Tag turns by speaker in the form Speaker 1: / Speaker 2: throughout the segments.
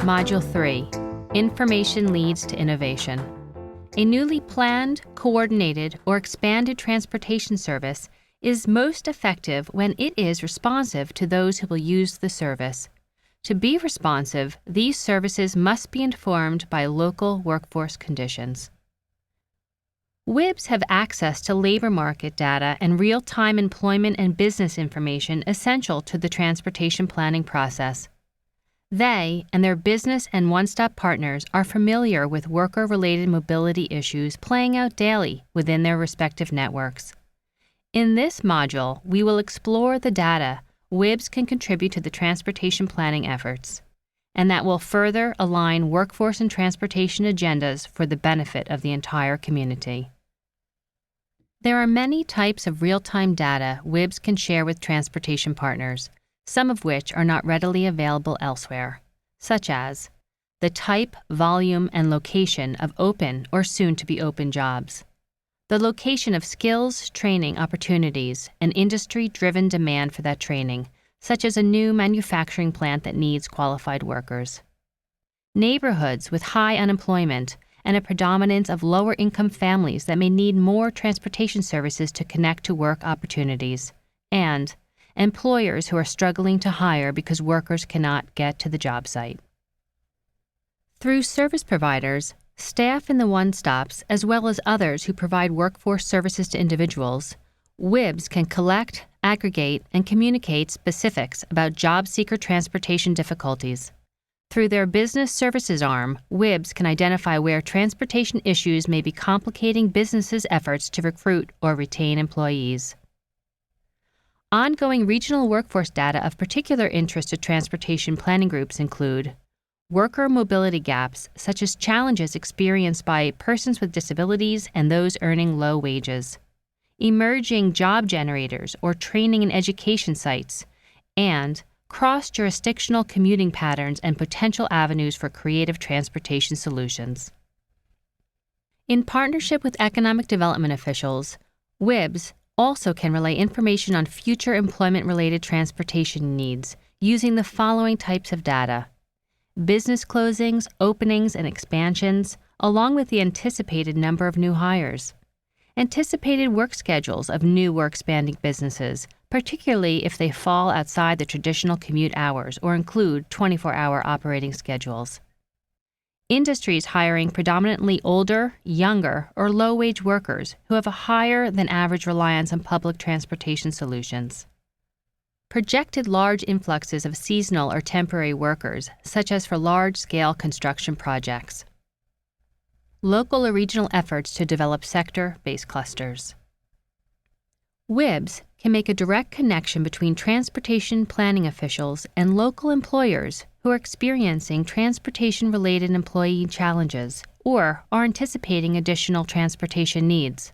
Speaker 1: Module 3, Information Leads to Innovation. A newly planned, coordinated, or expanded transportation service is most effective when it is responsive to those who will use the service. To be responsive, these services must be informed by local workforce conditions. WIBs have access to labor market data and real-time employment and business information essential to the transportation planning process. They and their business and one-stop partners are familiar with worker-related mobility issues playing out daily within their respective networks. In this module, we will explore the data WIBs can contribute to the transportation planning efforts, and that will further align workforce and transportation agendas for the benefit of the entire community. There are many types of real-time data WIBs can share with transportation partners, some of which are not readily available elsewhere, such as the type, volume, and location of open or soon-to-be open jobs, the location of skills, training opportunities, and industry-driven demand for that training, such as a new manufacturing plant that needs qualified workers, neighborhoods with high unemployment and a predominance of lower-income families that may need more transportation services to connect to work opportunities, and employers who are struggling to hire because workers cannot get to the job site. Through service providers, staff in the one-stops, as well as others who provide workforce services to individuals, WIBs can collect, aggregate, and communicate specifics about job seeker transportation difficulties. Through their business services arm, WIBs can identify where transportation issues may be complicating businesses' efforts to recruit or retain employees. Ongoing regional workforce data of particular interest to transportation planning groups include worker mobility gaps, such as challenges experienced by persons with disabilities and those earning low wages, emerging job generators or training and education sites, and cross-jurisdictional commuting patterns and potential avenues for creative transportation solutions. In partnership with economic development officials, WIBs also can relay information on future employment-related transportation needs using the following types of data: business closings, openings, and expansions, along with the anticipated number of new hires, anticipated work schedules of new or expanding businesses, particularly if they fall outside the traditional commute hours or include 24-hour operating schedules, industries hiring predominantly older, younger, or low-wage workers who have a higher than average reliance on public transportation solutions, projected large influxes of seasonal or temporary workers, such as for large-scale construction projects, local or regional efforts to develop sector-based clusters. WIBs can make a direct connection between transportation planning officials and local employers who are experiencing transportation-related employee challenges or are anticipating additional transportation needs.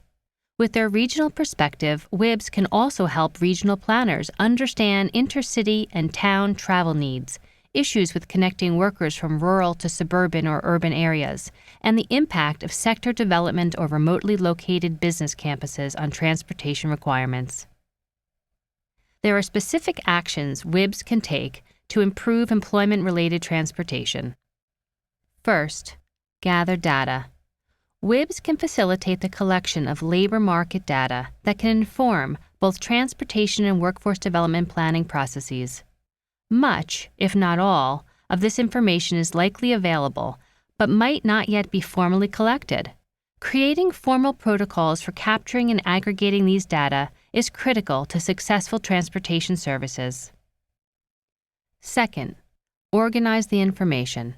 Speaker 1: With their regional perspective, WIBs can also help regional planners understand intercity and town travel needs, issues with connecting workers from rural to suburban or urban areas, and the impact of sector development or remotely located business campuses on transportation requirements. There are specific actions WIBs can take to improve employment-related transportation. First, gather data. WIBs can facilitate the collection of labor market data that can inform both transportation and workforce development planning processes. Much, if not all, of this information is likely available, but might not yet be formally collected. Creating formal protocols for capturing and aggregating these data is critical to successful transportation services. Second, organize the information.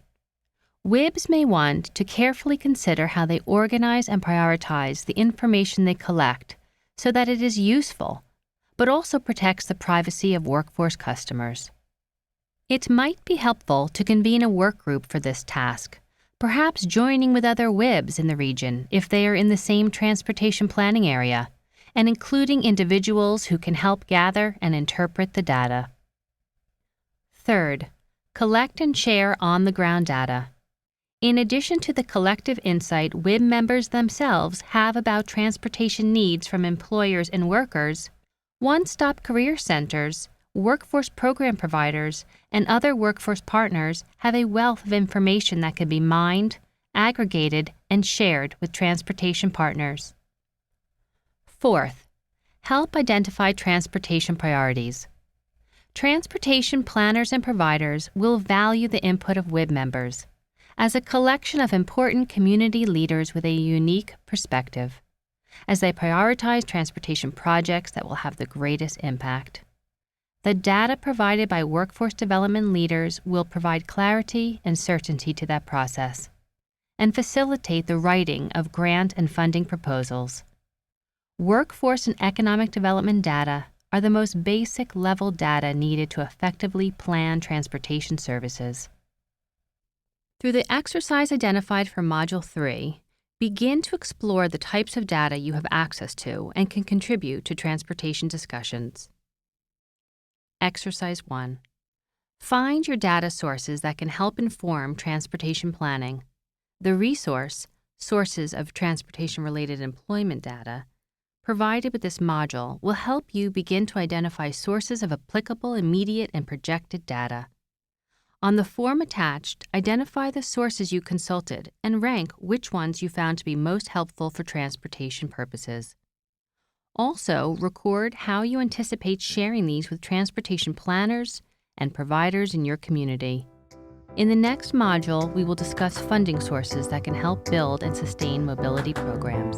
Speaker 1: WIBs may want to carefully consider how they organize and prioritize the information they collect so that it is useful, but also protects the privacy of workforce customers. It might be helpful to convene a work group for this task, perhaps joining with other WIBs in the region if they are in the same transportation planning area, and including individuals who can help gather and interpret the data. Third, collect and share on-the-ground data. In addition to the collective insight WIB members themselves have about transportation needs from employers and workers, one-stop career centers, Workforce program providers and other workforce partners have a wealth of information that can be mined, aggregated, and shared with transportation partners. Fourth, help identify transportation priorities. Transportation planners and providers will value the input of WIB members as a collection of important community leaders with a unique perspective, as they prioritize transportation projects that will have the greatest impact. The data provided by workforce development leaders will provide clarity and certainty to that process and facilitate the writing of grant and funding proposals. Workforce and economic development data are the most basic level data needed to effectively plan transportation services. Through the exercise identified for Module 3, begin to explore the types of data you have access to and can contribute to transportation discussions. Exercise 1. Find your data sources that can help inform transportation planning. The resource, Sources of Transportation-Related Employment Data, provided with this module will help you begin to identify sources of applicable immediate and projected data. On the form attached, identify the sources you consulted and rank which ones you found to be most helpful for transportation purposes. Also, record how you anticipate sharing these with transportation planners and providers in your community. In the next module, we will discuss funding sources that can help build and sustain mobility programs.